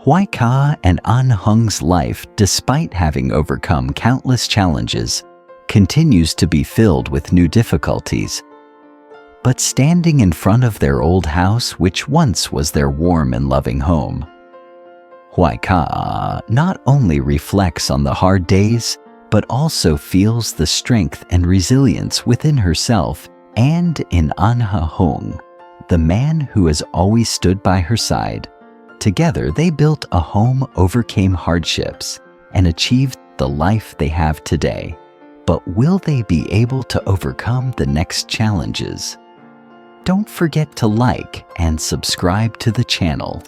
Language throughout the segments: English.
Hoai Ca and An Hung's life, despite having overcome countless challenges, continues to be filled with new difficulties. But standing in front of their old house, which once was their warm and loving home, Hoai Ca not only reflects on the hard days, but also feels the strength and resilience within herself and in An Hung, the man who has always stood by her side. Together, they built a home, overcame hardships, and achieved the life they have today. But will they be able to overcome the next challenges? Don't forget to like and subscribe to the channel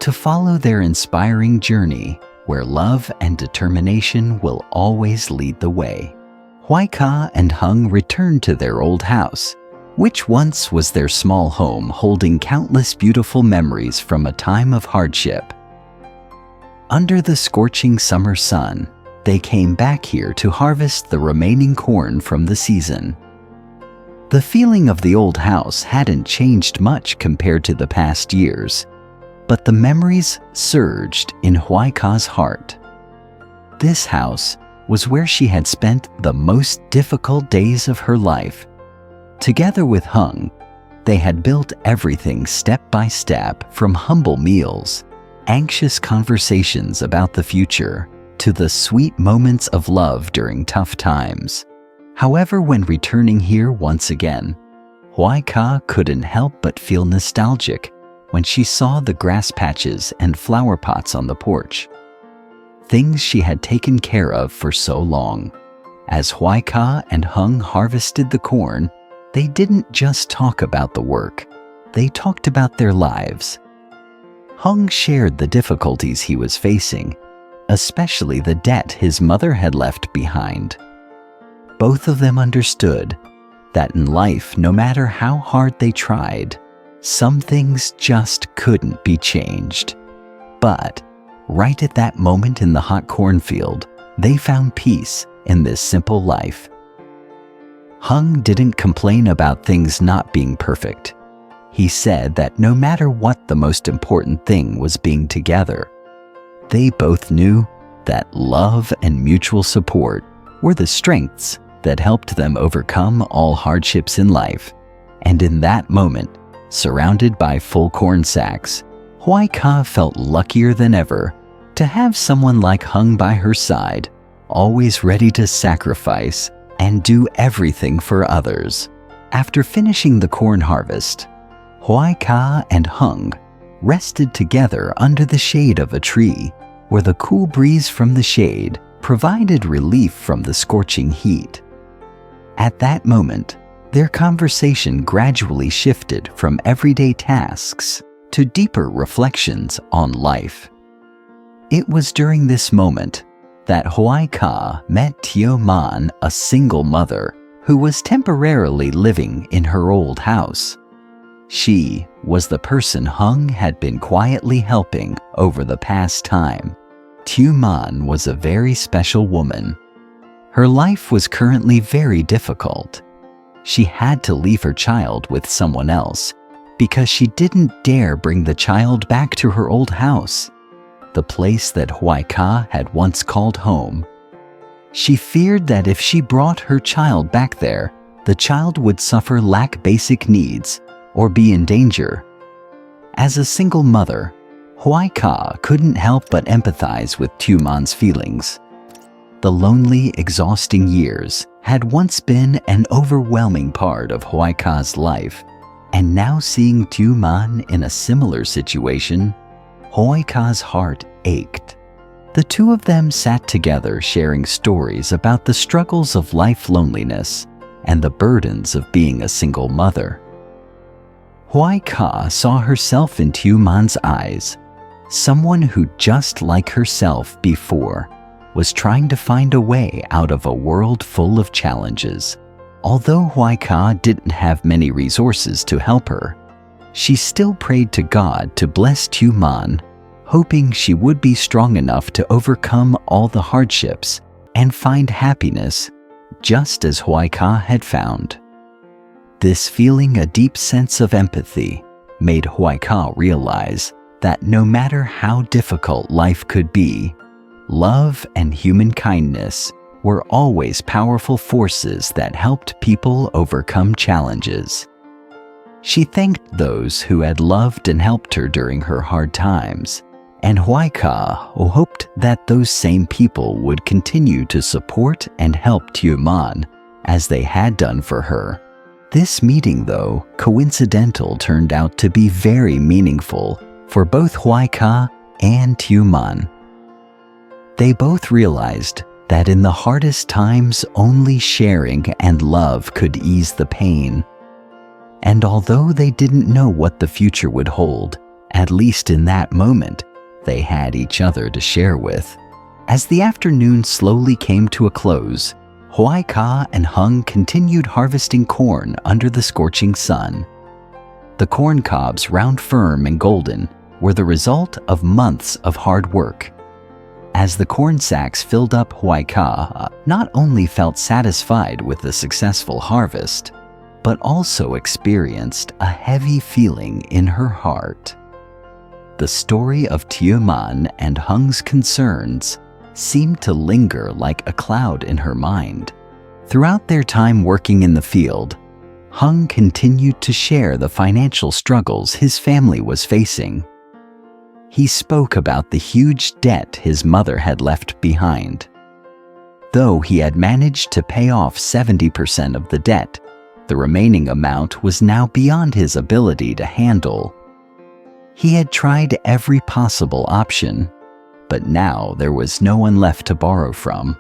to follow their inspiring journey where love and determination will always lead the way. Hoai Ca and Hung returned to their old house, which once was their small home, holding countless beautiful memories from a time of hardship. Under the scorching summer sun, they came back here to harvest the remaining corn from the season. The feeling of the old house hadn't changed much compared to the past years, but the memories surged in Hoai Ca's heart. This house was where she had spent the most difficult days of her life. Together with Hung, they had built everything step by step, from humble meals, anxious conversations about the future, to the sweet moments of love during tough times. However, when returning here once again, Hoai Ca couldn't help but feel nostalgic when she saw the grass patches and flower pots on the porch. Things she had taken care of for so long. As Hoai Ca and Hung harvested the corn, they didn't just talk about the work, they talked about their lives. Hung shared the difficulties he was facing, especially the debt his mother had left behind. Both of them understood that in life, no matter how hard they tried, some things just couldn't be changed. But right at that moment in the hot cornfield, they found peace in this simple life. Hung didn't complain about things not being perfect. He said that no matter what, the most important thing was being together. They both knew that love and mutual support were the strengths that helped them overcome all hardships in life. And in that moment, surrounded by full corn sacks, Hoai Ca felt luckier than ever to have someone like Hung by her side, always ready to sacrifice and do everything for others. After finishing the corn harvest, Hoai Ca and Hung rested together under the shade of a tree, where the cool breeze from the shade provided relief from the scorching heat. At that moment, their conversation gradually shifted from everyday tasks to deeper reflections on life. It was during this moment that Hoai Ca met Tio Man, a single mother who was temporarily living in her old house. She was the person Hung had been quietly helping over the past time. Tio Man was a very special woman. Her life was currently very difficult. She had to leave her child with someone else because she didn't dare bring the child back to her old house, the place that Hoai Ca had once called home. She feared that if she brought her child back there, the child would suffer, lack basic needs, or be in danger. As a single mother, Hoai Ca couldn't help but empathize with Tio Man's feelings. The lonely, exhausting years had once been an overwhelming part of Hoai Ca's life, and now seeing Tio Man in a similar situation, Hoai Ca's heart ached. The two of them sat together, sharing stories about the struggles of life, loneliness, and the burdens of being a single mother. Hoai Ca saw herself in Tio Man's eyes, someone who, just like herself before, was trying to find a way out of a world full of challenges. Although Hoai Ca didn't have many resources to help her, she still prayed to God to bless Tio Man, hoping she would be strong enough to overcome all the hardships and find happiness, just as Hoai Ca had found. This feeling, a deep sense of empathy, made Hoai Ca realize that no matter how difficult life could be, love and human kindness were always powerful forces that helped people overcome challenges. She thanked those who had loved and helped her during her hard times, and Hoai Ca hoped that those same people would continue to support and help Tioman as they had done for her. This meeting, though coincidental, turned out to be very meaningful for both Hoai Ca and Tioman. They both realized that in the hardest times only sharing and love could ease the pain. And although they didn't know what the future would hold, at least in that moment, they had each other to share with. As the afternoon slowly came to a close, Hoai Ca and Hung continued harvesting corn under the scorching sun. The corn cobs, round, firm, and golden, were the result of months of hard work. As the corn sacks filled up, Hoai Ca not only felt satisfied with the successful harvest, but also experienced a heavy feeling in her heart. The story of Tioman and Hung's concerns seemed to linger like a cloud in her mind. Throughout their time working in the field, Hung continued to share the financial struggles his family was facing. He spoke about the huge debt his mother had left behind. Though he had managed to pay off 70% of the debt, the remaining amount was now beyond his ability to handle. He had tried every possible option, but now there was no one left to borrow from.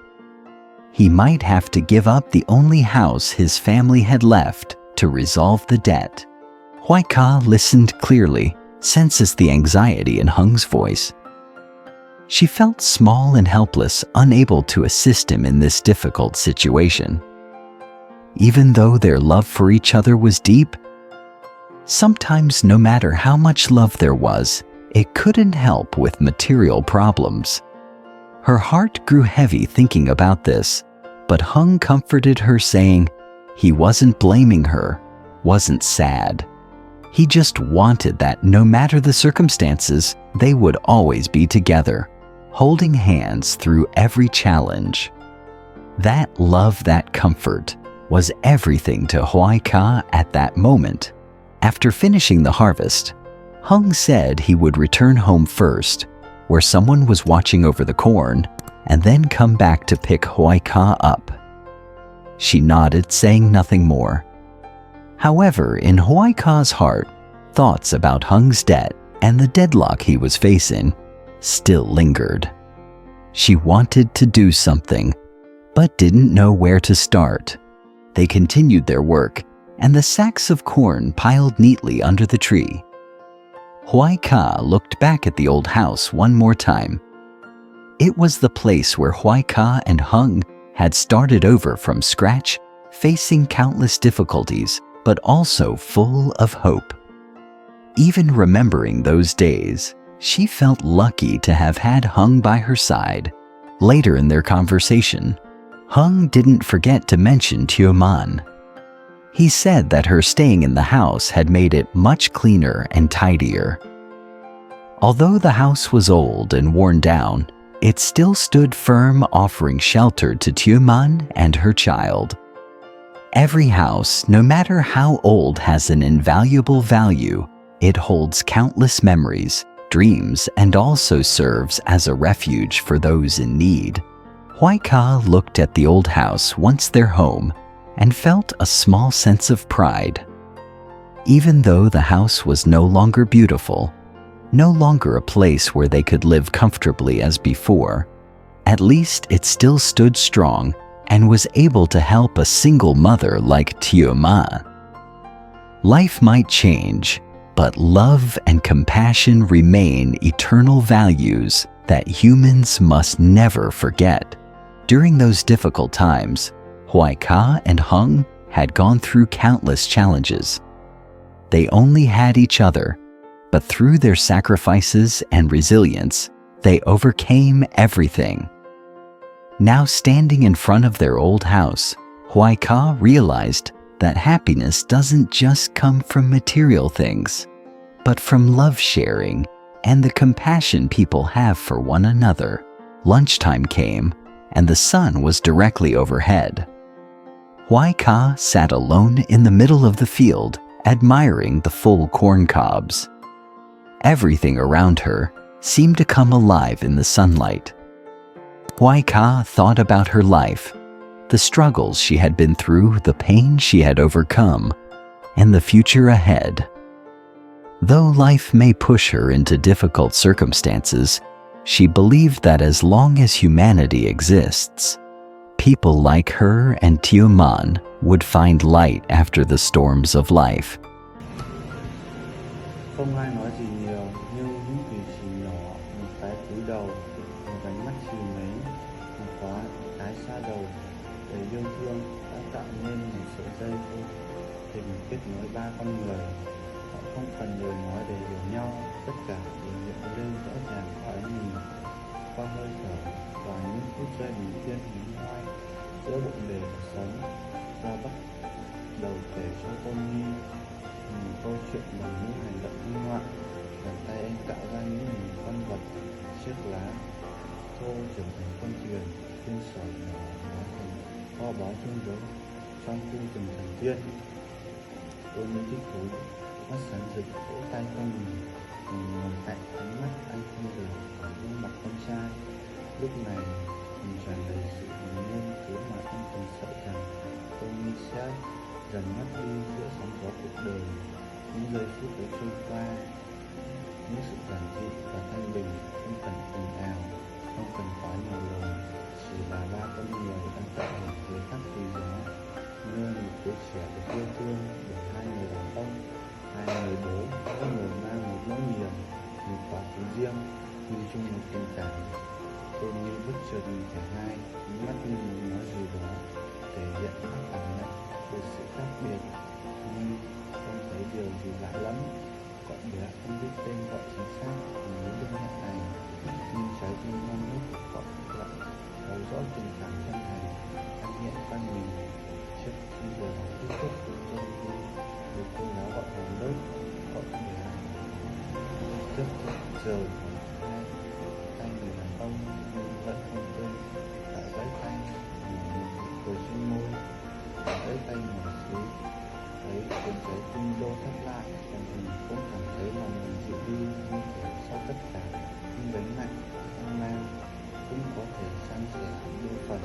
He might have to give up the only house his family had left to resolve the debt. Hoai Ca listened clearly, sensed the anxiety in Hung's voice. She felt small and helpless, unable to assist him in this difficult situation. Even though their love for each other was deep, sometimes no matter how much love there was, it couldn't help with material problems. Her heart grew heavy thinking about this, but Hung comforted her, saying he wasn't blaming her, wasn't sad. He just wanted that no matter the circumstances, they would always be together, holding hands through every challenge. That love, that comfort, was everything to Hoai Ca at that moment. After finishing the harvest, Hung said he would return home first, where someone was watching over the corn, and then come back to pick Hoai Ca up. She nodded, saying nothing more. However, in Hoai Ca's heart, thoughts about Hung's debt and the deadlock he was facing still lingered. She wanted to do something, but didn't know where to start. They continued their work, and the sacks of corn piled neatly under the tree. Hoai Ca looked back at the old house one more time. It was the place where Hoai Ca and Hung had started over from scratch, facing countless difficulties, but also full of hope. Even remembering those days, she felt lucky to have had Hung by her side. Later in their conversation, Hung didn't forget to mention Tioman. He said that her staying in the house had made it much cleaner and tidier. Although the house was old and worn down, it still stood firm, offering shelter to Tioman and her child. Every house, no matter how old, has an invaluable value. It holds countless memories, dreams, and also serves as a refuge for those in need. Hoai Ca looked at the old house, once their home, and felt a small sense of pride. Even though the house was no longer beautiful, no longer a place where they could live comfortably as before, at least it still stood strong and was able to help a single mother like Tioman. Life might change, but love and compassion remain eternal values that humans must never forget. During those difficult times, Hoai Ca and Hung had gone through countless challenges. They only had each other, but through their sacrifices and resilience, they overcame everything. Now standing in front of their old house, Hoai Ca realized that happiness doesn't just come from material things, but from love sharing, and the compassion people have for one another. Lunchtime came, and the sun was directly overhead. Hoai Ca sat alone in the middle of the field, admiring the full corn cobs. Everything around her seemed to come alive in the sunlight. Hoai Ca thought about her life, the struggles she had been through, the pain she had overcome, and the future ahead. Though life may push her into difficult circumstances, she believed that as long as humanity exists, people like her and kindman would find light after the storms of life. Không ai nói gì nhiều, nhưng những cử chỉ nhỏ, một cái cúi đầu, một ánh mắt chiều mến, một khóa cái xa đầu, đầy yêu thương đã tạo nên một sợi dây tình kết nối ba con người. Họ không cần lời nói để hiểu nhau, tất cả đều hiện lên rõ ràng qua ánh nhìn, qua hơi thở và những phút giây bình yên hiếm hoi giữa bộn bề cuộc sống. Ra bắt đầu kể cho Tony một câu chuyện bằng những hành động minh họa. Bàn tay anh tạo ra những hình con vật, chiếc lá thô trở thành con thuyền, viên sỏi nhỏ hóa thành kho báu trôn giấu trong khu rừng thần tiên. Tôi mới thích thú, mắt sáng rực vỗ tay con mình ngồi cạnh ánh mắt anh không rời khỏi gương mặt con trai. Lúc này mình tràn đầy sự hồn nhiên, thứ mà anh từng sợ rằng Tony sẽ dần mất đi giữa sóng gió cuộc đời. Những giây phút ấy trôi qua, những sự giản dị và thanh bình, không cần ồn ào, không cần quá nhiều lời, chỉ là ba con người đang tận hưởng thời khắc quý giá, nơi một đứa trẻ được yêu thương bởi hai người đàn ông, hai người bố, mỗi người mang một nỗi niềm, một quá khứ riêng, nhưng chung một tình cảm. Tôi như bất chợt nhìn cả hai, những mắt như muốn nói gì đó, thể hiện các cảm nhận về sự khác biệt, nhưng không thấy điều gì lạ lắm. Cậu bé không biết tên gọi chính xác của mối liên hệ này, nhưng trái tim non nớt của cậu lại thấy rõ tình cảm chân thành anh hiện quanh mình. Trước khi giờ học kết thúc của tôi được cô giáo gọi vào lớp, cậu bé rất giờ hai người đàn ông nhưng vẫn không quên cả vẫy tay, một cười trên môi, vẫy tay nhỏ xíu. Thấy cuốn trái tim đô thắt lại, còn mình cũng cảm thấy lòng mình dịu đi, như thể sau tất cả những gánh nặng hoang mang cũng có thể san sẻ đôi phần.